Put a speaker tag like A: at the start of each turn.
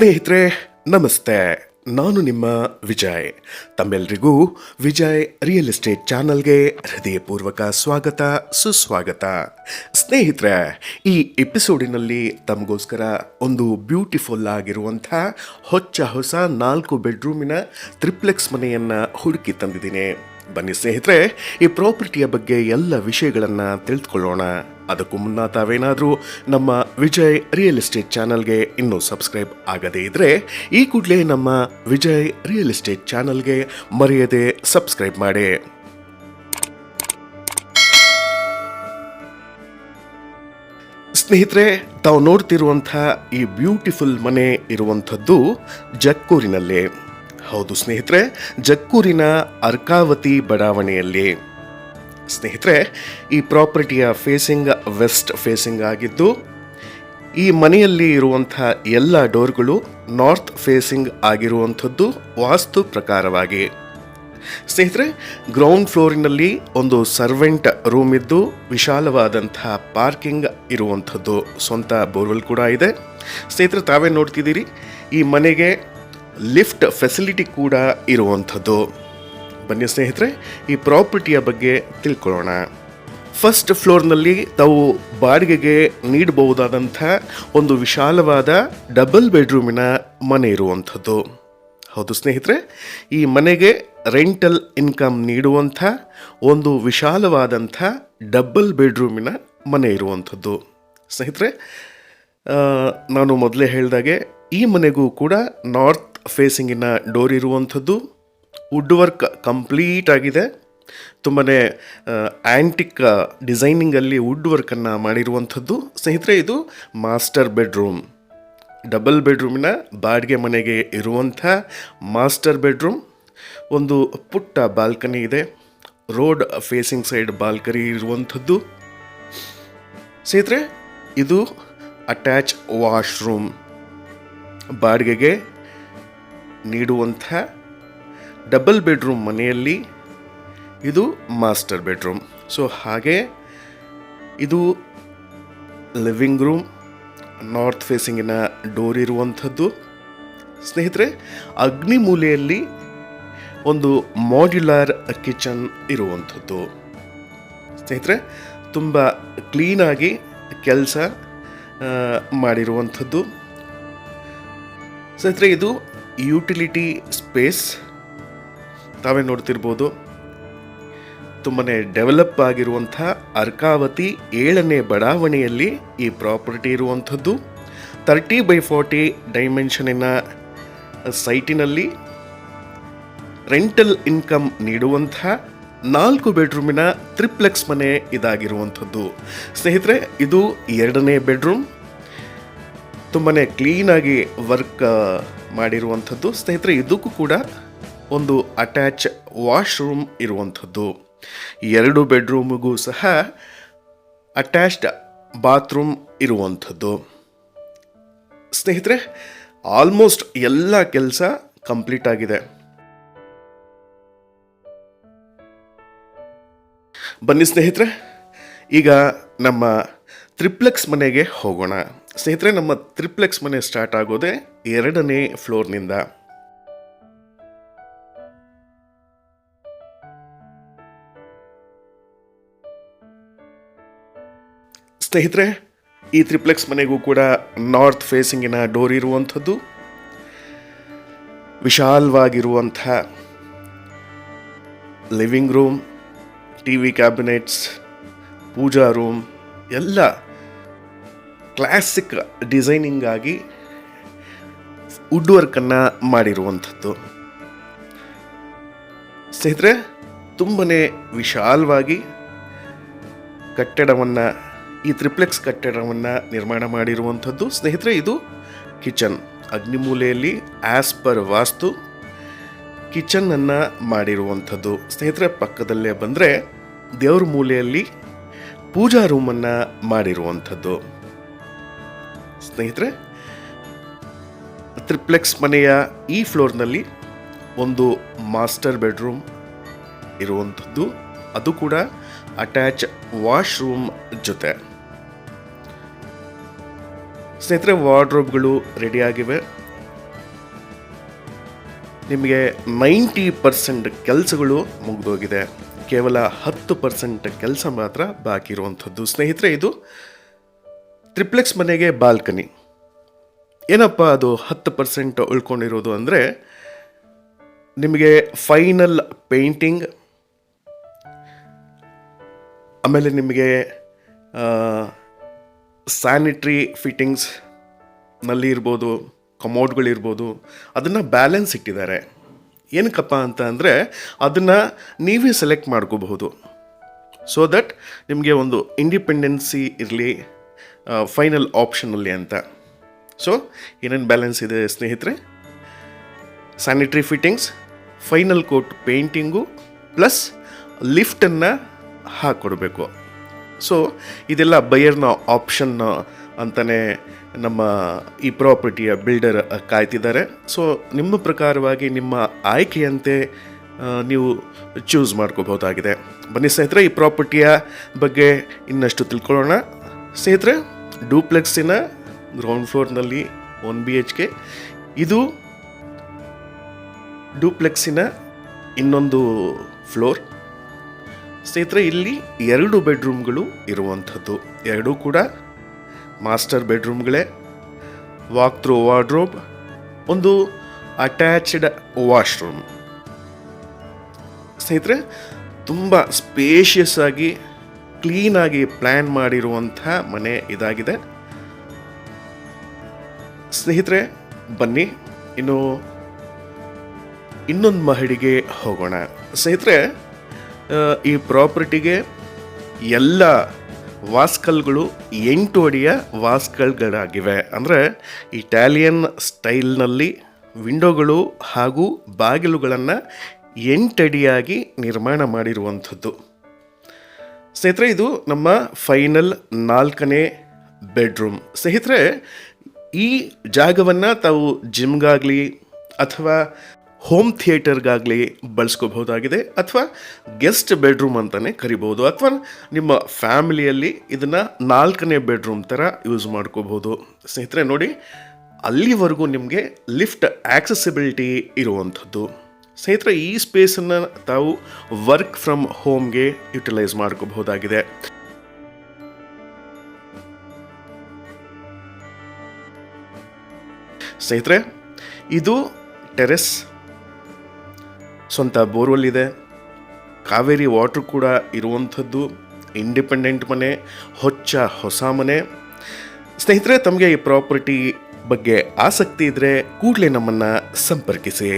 A: ಸ್ನೇಹಿತರೆ ನಮಸ್ತೆ. ನಾನು ನಿಮ್ಮ ವಿಜಯ್. ತಮ್ಮೆಲ್ಲರಿಗೂ ವಿಜಯ್ ರಿಯಲ್ ಎಸ್ಟೇಟ್ ಚಾನಲ್ಗೆ ಹೃದಯಪೂರ್ವಕ ಸ್ವಾಗತ, ಸುಸ್ವಾಗತ. ಸ್ನೇಹಿತರೆ, ಈ ಎಪಿಸೋಡಿನಲ್ಲಿ ತಮಗೋಸ್ಕರ ಒಂದು ಬ್ಯೂಟಿಫುಲ್ ಆಗಿರುವಂಥ ಹೊಸ 4 ಬೆಡ್ರೂಮಿನ ಟ್ರಿಪ್ಲೆಕ್ಸ್ ಮನೆಯನ್ನು ಹುಡುಕಿ ತಂದಿದ್ದೀನಿ. ಬನ್ನಿ ಸ್ನೇಹಿತರೆ, ಈ ಪ್ರಾಪರ್ಟಿಯ ಬಗ್ಗೆ ಎಲ್ಲ ವಿಷಯಗಳನ್ನು ತಿಳಿದುಕೊಳ್ಳೋಣ. ಅದಕ್ಕೂ ಮುನ್ನ ತಾವೇನಾದರೂ ನಮ್ಮ ವಿಜಯ್ ರಿಯಲ್ ಎಸ್ಟೇಟ್ ಚಾನಲ್ಗೆ ಇನ್ನೂ ಸಬ್ಸ್ಕ್ರೈಬ್ ಆಗದೇ ಇದ್ದರೆ ಈ ಕೂಡಲೇ ನಮ್ಮ ವಿಜಯ್ ರಿಯಲ್ ಎಸ್ಟೇಟ್ ಚಾನಲ್ಗೆ ಮರೆಯದೆ ಸಬ್ಸ್ಕ್ರೈಬ್ ಮಾಡಿ. ಸ್ನೇಹಿತರೆ, ತಾವು ನೋಡ್ತಿರುವಂಥ ಈ ಬ್ಯೂಟಿಫುಲ್ ಮನೆ ಇರುವಂಥದ್ದು ಜಕ್ಕೂರಿನಲ್ಲಿ. ಹೌದು ಸ್ನೇಹಿತರೆ, ಜಕ್ಕೂರಿನ ಅರ್ಕಾವತಿ ಬಡಾವಣೆಯಲ್ಲಿ. ಸ್ನೇಹಿತರೆ, ಈ ಪ್ರಾಪರ್ಟಿಯ ಫೇಸಿಂಗ್ ವೆಸ್ಟ್ ಫೇಸಿಂಗ್ ಆಗಿದ್ದು, ಈ ಮನೆಯಲ್ಲಿ ಇರುವಂಥ ಎಲ್ಲ ಡೋರ್ಗಳು ನಾರ್ತ್ ಫೇಸಿಂಗ್ ಆಗಿರುವಂಥದ್ದು ವಾಸ್ತು ಪ್ರಕಾರವಾಗಿ. ಸ್ನೇಹಿತರೆ, ಗ್ರೌಂಡ್ ಫ್ಲೋರಿನಲ್ಲಿ ಒಂದು ಸರ್ವೆಂಟ್ ರೂಮ್ ಇದ್ದು ವಿಶಾಲವಾದಂಥ ಪಾರ್ಕಿಂಗ್ ಇರುವಂಥದ್ದು, ಸ್ವಂತ ಬೋರ್ವೆಲ್ ಕೂಡ ಇದೆ. ಸ್ನೇಹಿತರೆ, ತಾವೇ ನೋಡ್ತಿದ್ದೀರಿ, ಈ ಮನೆಗೆ ಲಿಫ್ಟ್ ಫೆಸಿಲಿಟಿ ಕೂಡ ಇರುವಂಥದ್ದು. ಬನ್ನಿ ಸ್ನೇಹಿತರೆ, ಈ ಪ್ರಾಪರ್ಟಿಯ ಬಗ್ಗೆ ತಿಳ್ಕೊಳ್ಳೋಣ. ಫಸ್ಟ್ ಫ್ಲೋರ್ನಲ್ಲಿ ತಾವು ಬಾಡಿಗೆಗೆ ನೀಡಬಹುದಾದಂಥ ಒಂದು ವಿಶಾಲವಾದ ಡಬಲ್ ಬೆಡ್ರೂಮಿನ ಮನೆ ಇರುವಂಥದ್ದು. ಹೌದು ಸ್ನೇಹಿತರೆ, ಈ ಮನೆಗೆ ರೆಂಟಲ್ ಇನ್ಕಮ್ ನೀಡುವಂಥ ಒಂದು ವಿಶಾಲವಾದಂಥ ಡಬಲ್ ಬೆಡ್ರೂಮಿನ ಮನೆ ಇರುವಂಥದ್ದು. ಸ್ನೇಹಿತರೆ, ನಾನು ಮೊದಲೇ ಹೇಳಿದಾಗೆ ಈ ಮನೆಗೂ ಕೂಡ ನಾರ್ತ್ ಫೇಸಿಂಗಿನ ಡೋರ್ ಇರುವಂಥದ್ದು. ವುಡ್ ವರ್ಕ್ ಕಂಪ್ಲೀಟ್ ಆಗಿದೆ. ತುಂಬಾ ಆ್ಯಂಟಿಕ್ ಡಿಸೈನಿಂಗಲ್ಲಿ ವುಡ್ ವರ್ಕನ್ನು ಮಾಡಿರುವಂಥದ್ದು. ಸ್ನೇಹಿತರೆ, ಇದು ಮಾಸ್ಟರ್ ಬೆಡ್ರೂಮ್, ಡಬಲ್ ಬೆಡ್ರೂಮಿನ ಬಾಡಿಗೆ ಮನೆಗೆ ಇರುವಂಥ ಮಾಸ್ಟರ್ ಬೆಡ್ರೂಮ್. ಒಂದು ಪುಟ್ಟ ಬಾಲ್ಕನಿ ಇದೆ, ರೋಡ್ ಫೇಸಿಂಗ್ ಸೈಡ್ ಬಾಲ್ಕನಿ ಇರುವಂಥದ್ದು. ಸ್ನೇಹಿತರೆ, ಇದು ಅಟ್ಯಾಚ್ ವಾಶ್ರೂಮ್. ಬಾಡಿಗೆಗೆ ನೀಡುವಂಥ ಡಬಲ್ ಬೆಡ್ರೂಮ್ ಮನೆಯಲ್ಲಿ ಇದು ಮಾಸ್ಟರ್ ಬೆಡ್ರೂಮ್. ಸೊ ಹಾಗೆ ಇದು ಲಿವಿಂಗ್ ರೂಮ್, ನಾರ್ತ್ ಫೇಸಿಂಗಿನ ಡೋರ್ ಇರುವಂಥದ್ದು. ಸ್ನೇಹಿತರೆ, ಅಗ್ನಿ ಮೂಲೆಯಲ್ಲಿ ಒಂದು ಮಾಡ್ಯುಲರ್ ಕಿಚನ್ ಇರುವಂಥದ್ದು. ಸ್ನೇಹಿತರೆ, ತುಂಬ ಕ್ಲೀನಾಗಿ ಕೆಲಸ ಮಾಡಿರುವಂಥದ್ದು. ಸ್ನೇಹಿತರೆ, ಇದು ಯುಟಿಲಿಟಿ ಸ್ಪೇಸ್. ತಾವೇ ನೋಡ್ತಿರ್ಬೋದು, ತುಂಬಾ ಡೆವಲಪ್ ಆಗಿರುವಂಥ ಅರ್ಕಾವತಿ 7ನೇ ಬಡಾವಣೆಯಲ್ಲಿ ಈ ಪ್ರಾಪರ್ಟಿ ಇರುವಂಥದ್ದು. 30x40 ಡೈಮೆನ್ಷನಿನ ಸೈಟಿನಲ್ಲಿ ರೆಂಟಲ್ ಇನ್ಕಮ್ ನೀಡುವಂಥ 4 ಬೆಡ್ರೂಮಿನ ಟ್ರಿಪ್ಲೆಕ್ಸ್ ಮನೆ ಇದಾಗಿರುವಂಥದ್ದು. ಸ್ನೇಹಿತರೆ, ಇದು 2ನೇ ಬೆಡ್ರೂಮ್. ತುಂಬಾ ಕ್ಲೀನಾಗಿ ವರ್ಕ್ ಮಾಡಿರುವಂಥದ್ದು. ಸ್ನೇಹಿತರೆ, ಇದಕ್ಕೂ ಕೂಡ ಒಂದು ಅಟ್ಯಾಚ್ ವಾಶ್ರೂಮ್ ಇರುವಂಥದ್ದು. 2 ಬೆಡ್ರೂಮಿಗೂ ಸಹ ಅಟ್ಯಾಚ್ಡ್ ಬಾತ್ರೂಮ್ ಇರುವಂಥದ್ದು. ಸ್ನೇಹಿತರೆ, ಆಲ್ಮೋಸ್ಟ್ ಎಲ್ಲ ಕೆಲಸ ಕಂಪ್ಲೀಟ್ ಆಗಿದೆ. ಬನ್ನಿ ಸ್ನೇಹಿತರೆ, ಈಗ ನಮ್ಮ ಟ್ರಿಪ್ಲೆಕ್ಸ್ ಮನೆಗೆ ಹೋಗೋಣ. ಸ್ನೇಹಿತರೆ, ನಮ್ಮ ಟ್ರಿಪ್ಲೆಕ್ಸ್ ಮನೆ ಸ್ಟಾರ್ಟ್ ಆಗೋದೇ 2ನೇ ಫ್ಲೋರ್ನಿಂದ. ಸ್ನೇಹಿತರೆ, ಈ ಟ್ರಿಪ್ಲೆಕ್ಸ್ ಮನೆಗೂ ಕೂಡ ನಾರ್ತ್ ಫೇಸಿಂಗಿನ ಡೋರ್ ಇರುವಂಥದ್ದು. ವಿಶಾಲವಾಗಿರುವಂಥ ಲಿವಿಂಗ್ ರೂಮ್, ಟಿವಿ ಕ್ಯಾಬಿನೆಟ್ಸ್, ಪೂಜಾ ರೂಮ್ ಎಲ್ಲ ಕ್ಲಾಸಿಕ್ ಡಿಸೈನಿಂಗ್ ಆಗಿ ವುಡ್ ವರ್ಕನ್ನು ಮಾಡಿರುವಂಥದ್ದು. ಸ್ನೇಹಿತರೆ, ತುಂಬನೇ ವಿಶಾಲವಾಗಿ ಕಟ್ಟಡವನ್ನು, ಈ ಟ್ರಿಪ್ಲೆಕ್ಸ್ ಕಟ್ಟಡವನ್ನು ನಿರ್ಮಾಣ ಮಾಡಿರುವಂಥದ್ದು. ಸ್ನೇಹಿತರೆ, ಇದು ಕಿಚನ್. ಅಗ್ನಿಮೂಲೆಯಲ್ಲಿ ಆಸ್ ಪರ್ ವಾಸ್ತು ಕಿಚನನ್ನು ಮಾಡಿರುವಂಥದ್ದು. ಸ್ನೇಹಿತರೆ, ಪಕ್ಕದಲ್ಲೇ ಬಂದರೆ ದೇವ್ರ ಮೂಲೆಯಲ್ಲಿ ಪೂಜಾ ರೂಮನ್ನು ಮಾಡಿರುವಂಥದ್ದು. ಸ್ನೇಹಿತರೆ, ಟ್ರಿಪ್ಲೆಕ್ಸ್ ಮನೆಯ ಈ ಫ್ಲೋರ್ನಲ್ಲಿ ಒಂದು ಮಾಸ್ಟರ್ ಬೆಡ್ರೂಮ್ ಇರುವಂಥದ್ದು, ಅದು ಕೂಡ ಅಟ್ಯಾಚ್ ವಾಶ್ರೂಮ್ ಜೊತೆ. ಸ್ನೇಹಿತರೆ, ವಾರ್ಡ್ರೋಬ್ಗಳು ರೆಡಿಯಾಗಿವೆ. ನಿಮಗೆ 90% ಕೆಲಸಗಳು ಮುಗಿದೋಗಿದೆ. ಕೇವಲ 10% ಕೆಲಸ ಮಾತ್ರ ಬಾಕಿ ಇರುವಂಥದ್ದು. ಸ್ನೇಹಿತರೆ, ಇದು ಟ್ರಿಪ್ಲೆಕ್ಸ್ ಮನೆಗೆ ಬಾಲ್ಕನಿ. ಏನಪ್ಪ ಅದು 10% ಉಳ್ಕೊಂಡಿರೋದು ಅಂದರೆ, ನಿಮಗೆ ಫೈನಲ್ ಪೇಂಟಿಂಗ್, ಆಮೇಲೆ ನಿಮಗೆ ಸ್ಯಾನಿಟ್ರಿ ಫಿಟ್ಟಿಂಗ್ಸ್ ನಲ್ಲಿ ಇರ್ಬೋದು, ಕಮೋಡ್ಗಳಿರ್ಬೋದು, ಅದನ್ನು ಬ್ಯಾಲೆನ್ಸ್ ಇಟ್ಟಿದ್ದಾರೆ. ಏನಕ್ಕಪ್ಪ ಅಂತ ಅಂದರೆ, ಅದನ್ನು ನೀವೇ ಸೆಲೆಕ್ಟ್ ಮಾಡ್ಕೋಬಹುದು. ಸೊ ದಟ್ ನಿಮಗೆ ಒಂದು ಇಂಡಿಪೆಂಡೆನ್ಸಿ ಇರಲಿ ಫೈನಲ್ ಆಪ್ಷನಲ್ಲಿ ಅಂತ. ಸೊ ಏನೇನು ಬ್ಯಾಲೆನ್ಸ್ ಇದೆ ಸ್ನೇಹಿತರೆ? Sanitary fittings, final coat painting, plus ಲಿಫ್ಟನ್ನು ಹಾಕ್ಕೊಡ್ಬೇಕು. ಸೊ ಇದೆಲ್ಲ ಬಯರ್ನ ಆಪ್ಷನ್ ಅಂತಲೇ ನಮ್ಮ ಈ ಪ್ರಾಪರ್ಟಿಯ ಬಿಲ್ಡರ್ ಕಾಯ್ತಿದ್ದಾರೆ. ಸೊ ನಿಮ್ಮ ಪ್ರಕಾರವಾಗಿ ನಿಮ್ಮ ಆಯ್ಕೆಯಂತೆ ನೀವು ಚೂಸ್ ಮಾಡ್ಕೋಬಹುದಾಗಿದೆ. ಬನ್ನಿ ಸ್ನೇಹಿತರೆ, ಈ ಪ್ರಾಪರ್ಟಿಯ ಬಗ್ಗೆ ಇನ್ನಷ್ಟು ತಿಳ್ಕೊಳ್ಳೋಣ. ಸ್ನೇಹಿತರೆ, ಡೂಪ್ಲೆಕ್ಸಿನ ಗ್ರೌಂಡ್ ಫ್ಲೋರ್ನಲ್ಲಿ 1 BHK. ಇದು ಡೂಪ್ಲೆಕ್ಸಿನ ಇನ್ನೊಂದು ಫ್ಲೋರ್. ಸ್ನೇಹಿತರೆ, ಇಲ್ಲಿ 2 ಬೆಡ್ರೂಮ್ಗಳು ಇರುವಂಥದ್ದು. 2 ಕೂಡ ಮಾಸ್ಟರ್ ಬೆಡ್ರೂಮ್ಗಳೇ. ವಾಕ್ ಥ್ರೂ ವಾರ್ಡ್ರೋಬ್, ಒಂದು ಅಟ್ಯಾಚ್ಡ್ ವಾಶ್ರೂಮ್. ಸ್ನೇಹಿತರೆ, ತುಂಬ ಸ್ಪೇಷಿಯಸ್ ಆಗಿ ಕ್ಲೀನಾಗಿ ಪ್ಲ್ಯಾನ್ ಮಾಡಿರುವಂಥ ಮನೆ ಇದಾಗಿದೆ. ಸ್ನೇಹಿತರೆ, ಬನ್ನಿ ಇನ್ನೊಂದು ಮಹಡಿಗೆ ಹೋಗೋಣ. ಸ್ನೇಹಿತರೆ, ಈ ಪ್ರಾಪರ್ಟಿಗೆ ಎಲ್ಲ ವಾಸ್ಕಲ್ಗಳು 8 ಅಡಿಯ ವಾಸ್ಕಲ್ಗಳಾಗಿವೆ. ಅಂದರೆ ಇಟಾಲಿಯನ್ ಸ್ಟೈಲ್ನಲ್ಲಿ ವಿಂಡೋಗಳು ಹಾಗೂ ಬಾಗಿಲುಗಳನ್ನು 8 ಅಡಿಯಾಗಿ ನಿರ್ಮಾಣ ಮಾಡಿರುವಂಥದ್ದು. ಸ್ನೇಹಿತರೆ, ಇದು ನಮ್ಮ ಫೈನಲ್ 4ನೇ ಬೆಡ್ರೂಮ್. ಸ್ನೇಹಿತರೆ, ಈ ಜಾಗವನ್ನು ತಾವು ಜಿಮ್ಗಾಗಲಿ ಅಥವಾ ಹೋಮ್ ಥಿಯೇಟರ್ಗಾಗಲಿ ಬಳಸ್ಕೋಬಹುದಾಗಿದೆ, ಅಥವಾ ಗೆಸ್ಟ್ ಬೆಡ್ರೂಮ್ ಅಂತಲೇ ಕರಿಬೋದು, ಅಥವಾ ನಿಮ್ಮ ಫ್ಯಾಮಿಲಿಯಲ್ಲಿ ಇದನ್ನು 4ನೇ ಬೆಡ್ರೂಮ್ ಥರ ಯೂಸ್ ಮಾಡ್ಕೋಬೋದು. ಸ್ನೇಹಿತರೆ ನೋಡಿ, ಅಲ್ಲಿವರೆಗೂ ನಿಮಗೆ ಲಿಫ್ಟ್ ಆಕ್ಸೆಸಿಬಿಲಿಟಿ ಇರುವಂಥದ್ದು. ಸ್ನೇಹಿತರೆ, ಈ ಸ್ಪೇಸನ್ನು ತಾವು ವರ್ಕ್ ಫ್ರಮ್ ಹೋಮ್ಗೆ ಯುಟಿಲೈಸ್ ಮಾಡ್ಕೋಬಹುದಾಗಿದೆ. ಸ್ನೇಹಿತರೆ, ಇದು ಟೆರೆಸ್, ಸ್ವಂತ ಬೋರ್ವೆಲ್ ಇದೆ, ಕಾವೇರಿ ವಾಟ್ರ್ ಕೂಡ ಇರುವಂಥದ್ದು, ಇಂಡಿಪೆಂಡೆಂಟ್ ಮನೆ, ಹೊಸ ಮನೆ. ಸ್ನೇಹಿತರೆ, ತಮಗೆ ಈ ಪ್ರಾಪರ್ಟಿ ಬಗ್ಗೆ ಆಸಕ್ತಿ ಇದ್ದರೆ ಕೂಡಲೇ ನಮ್ಮನ್ನು ಸಂಪರ್ಕಿಸಿ.